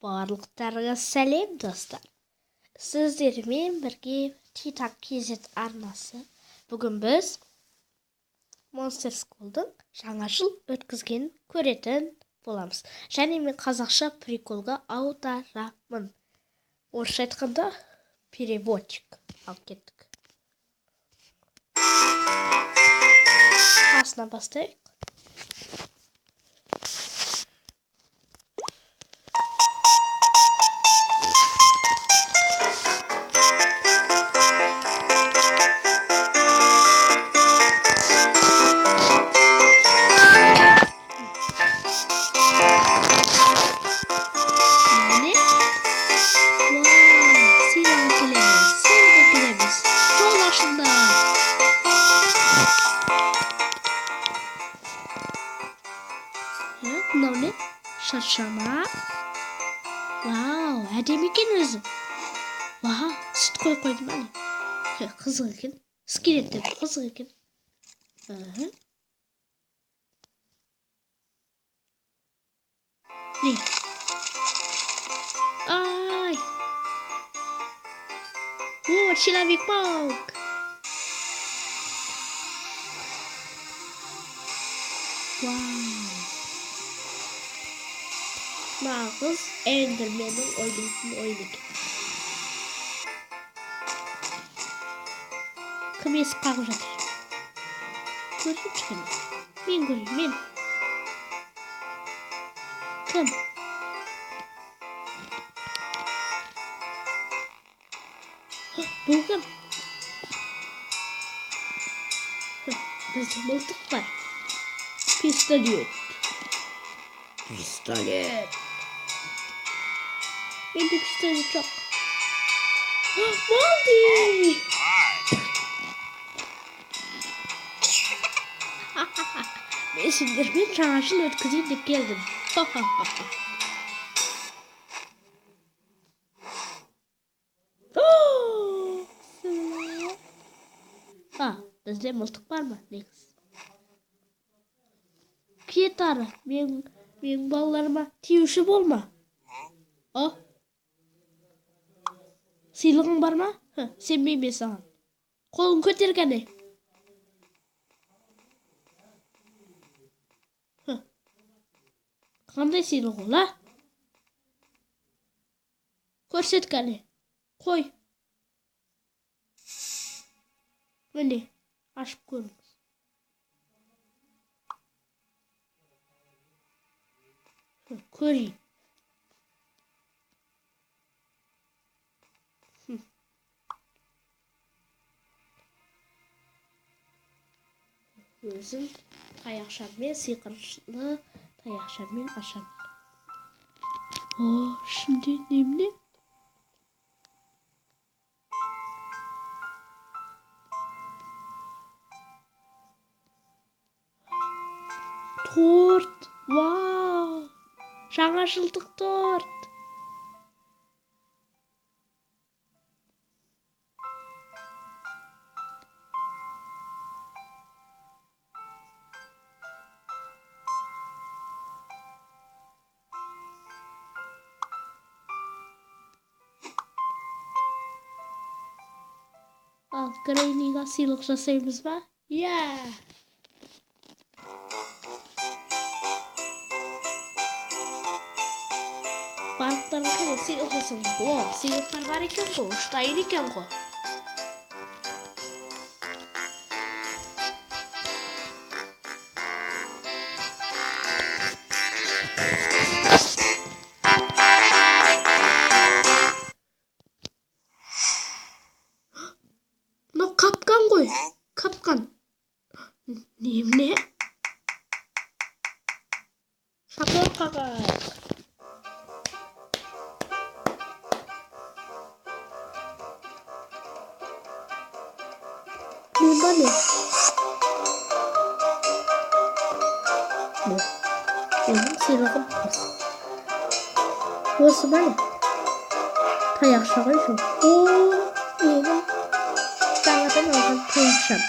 Барлықтарыңа сәлем достар. Сіздермен бірге Титан KZ арнасы. Бүгін біз Monster School'дың жаңа жыл өткізгенін көретін боламыз. Және мен қазақша приколға аударамын. Орысша айтқанда переводчик. Ал кеттік. Басынан бастайық. Mынау не? Шаршама. Вау, әдемі екен өзі. Вау, сүт қойдым әлі. Қызық екен. Скелеттер қызық екен. Не? Ай! О, Человек-паук! Вау! Nağız Enderman'ın oyunu. Kım esip kalkıp жатыр. Көріп çıkın. Мен көрейін, мен. Кім? Бұл кім? Бізде мылтық бар. Пистолет. Менде пистолет жоқ. Молди! Мен сендермен жаңа жыл өткізейін деп келдім. Бізде мылтық бар ма? Негіз. Кет ары. Менің балаларыма тиюші болма. Сыйлығың бар ма? Сенбеймін саған. Қолын көтер кәне. Қандай сыйлық ол, а? Көрсет кәне. Қой. Міне, ашып көріңіз. Көрейін. Өзім таяқшаммен, сиқырлы таяқшаммен ашамын. Ішінде немне? Торт! Вау! Жаңа жылдық торт! Ал Грейниға сыйлық жасаймыз ба? Барлықтарын қане сыйлық жасаймыз. Сыйлықтар бар екен ғой, ұштайын екен ғой. Мынау қапқан ғой. Қапқан. Немне? Шапыр қағай. Мен ба не? Менің сыйлығым осы ба не? Таяқша ғой жоқ. Менің жаңадан алған таяқшам.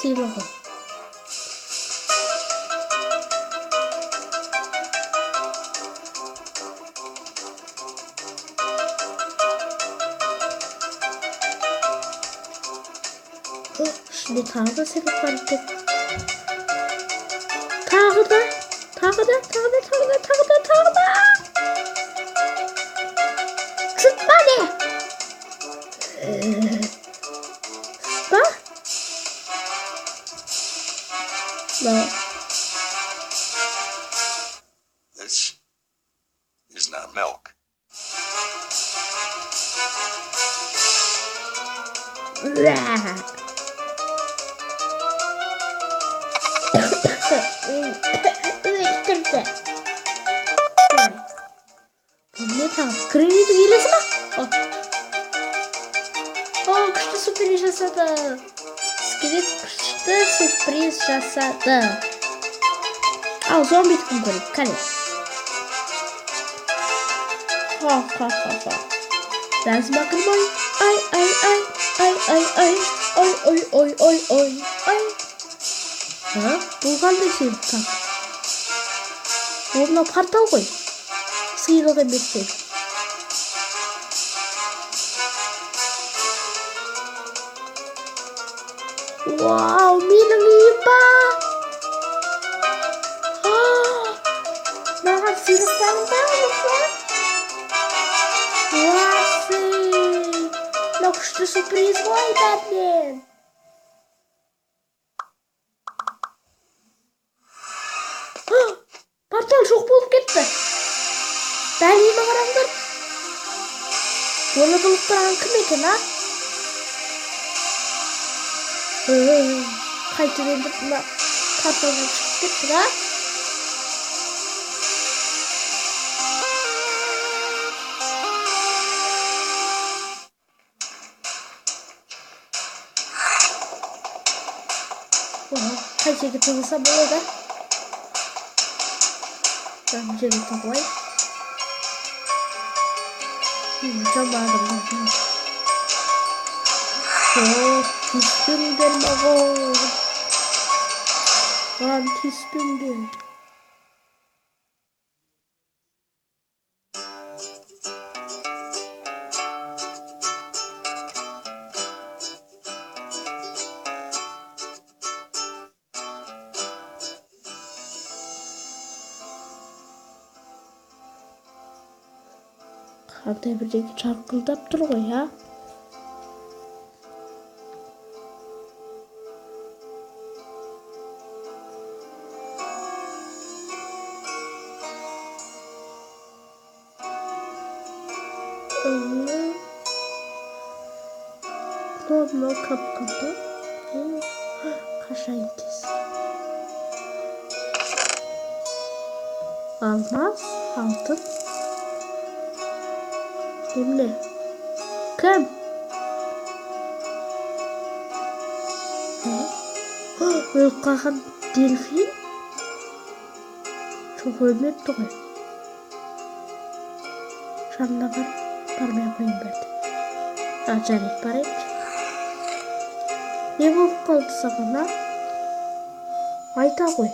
сыйлығы. Şimdi tағы да сыйлық бар екен. Тағы да. Sıtma ne? Sıtma? No. This is not milk. Ne tamam? Kredi hilesi mi? Kuşta sürpriz жасады. Скелет kuşta sürpriz жасады. Al zombi tıkım koyayım. Kale. Ha. Dans bakayım oy. Ay. Ha? Bu kaldı şey. Tamam. Onunla partal koy. Sıyrıldı bitti. Wow, minang iba. Nakasilapan banget ya. Wah sih. Nakuştu sürpriz var benden. Portal çok bulup gitti. Ben yine karandır. Bunu bulup duran kim ekan ha? Qaytib endi buna portaldan chiqib ketdi ha? Qaytaga tegsa bo'ladi. Bence de tabloy. Çabadım. Çok tispindir baba. Ben tispindir. Arada birdeki çarkıldap duruyor ya. Normal kapkapı. Kaşayın kes. Almaz, altın. Emre. Kim? Ölüp kalkan delfin. Çok ölmepti koy. Şanına barmaya koyayım ben. Acayip barayım. Ne bulup kaldı sakın? Ayta koy.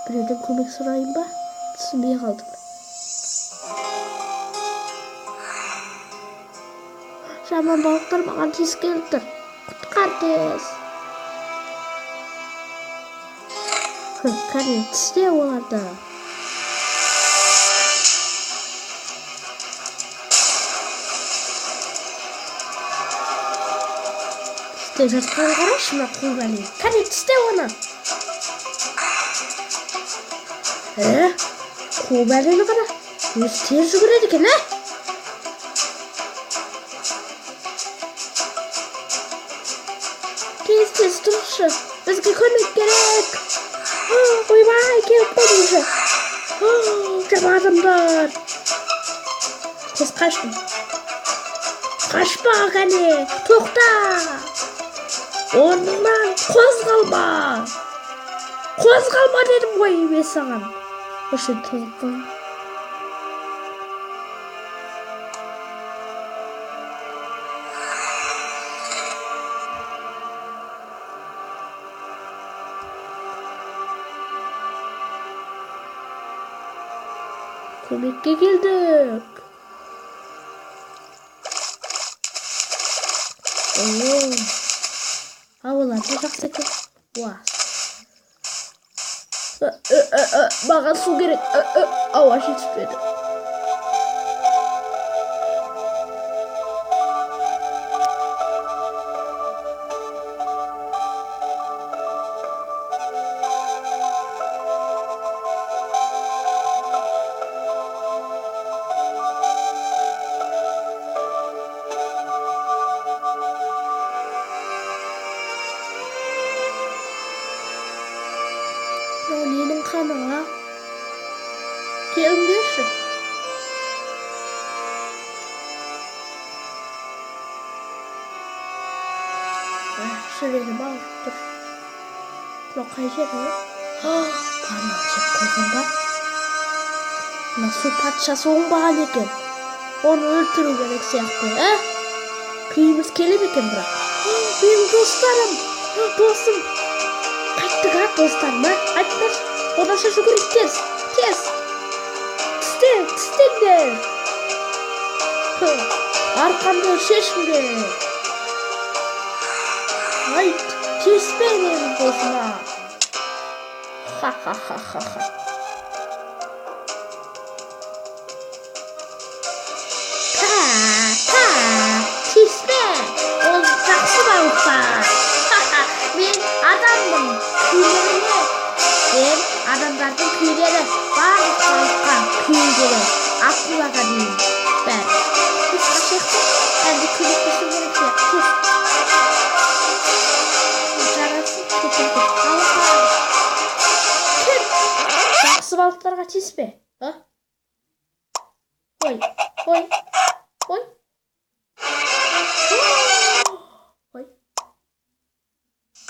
Birden komik sorayım ba. Түсінбей қалдым. Жаман балықтар маған тез келіп тұр. Құтқар тез. Қане тісте оларды. Тісте жатқан қарашы мына қу бәле. Қане тісте оны. Қу бәлені қара. Өзі тез жүгіреді екен, ә? Tez тұршы. Бізге көмек керек. Ойбай, келіп қойды уже. Жаман адамдар. Тез қаштым. Қашпа, қане. Тоқта. Орныңнан қозғалма. Қозғалма дедім ғой мен саған. Осы тығып қой. Көмекке келдік. Havalarda жақсы екен. Маған су керек. Ауа жетіспеді. Ненің қаныңа? Келіңдерші. Жүрегім ауырып тұр. Мынау қай жер ой? Пармақ жеп қойған ба? Мына су патшасы оңбаған екен. Оны өлтіру керек сияқты, Күйіміз келе ме екен бірақ? Менің достарым, досым. Қайттық достарым, Айтыңдар, одан шашу керек тез. Тістеңдер. Арқамды шешім керек. Айт, теспе менің досыма. Ха-ха-ха-ха-ха. Теспе, ол жақсы балықпа. Мен адаммын, күйлеріне. Мен адамдардың күйлері барлық балыққа күйлері. Акулаға дейін. Бәрі. Біз қашеқті, әлде көмектесу керек сияқты. Жарасын көтірді. Жақсы балықтарға теспе. Ой.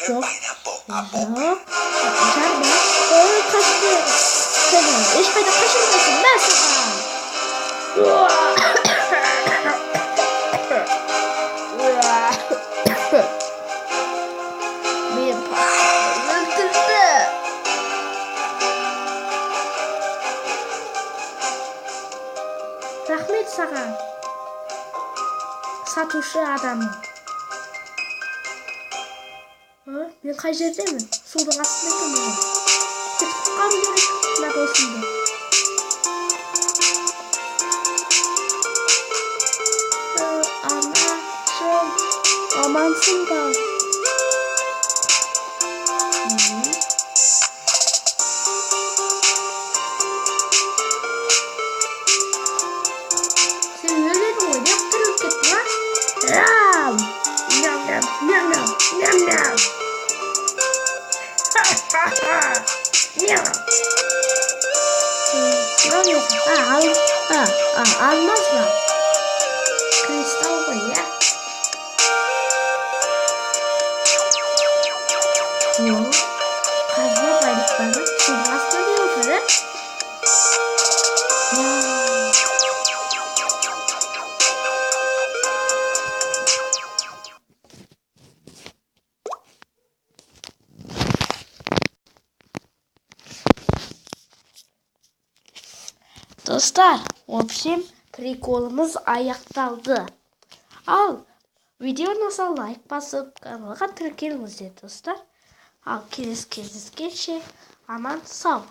Жоқ. Жарма. Қашты. Сені ешқайда қашырмайсың. Мә саған. Мен патшаны өлтірді. Рахмет саған. Сатушы адамым. Мен қай жердемін? Судың астында екенмін. Кетіп қалу керек мына досымды. Анашым, амансың ба? Сен өледің ғой, деп тұрып кетті ма? Рам! Ням-ням. Алмаз ба? Кристалл ғой, қазба байлықтары судың астында не отыр, Достар, в общем, приколымыз аяқталды. Ал, видеоны лайк басып, каналға тіркеліңіздер, достар. Ал, келесі кездескенше аман сау,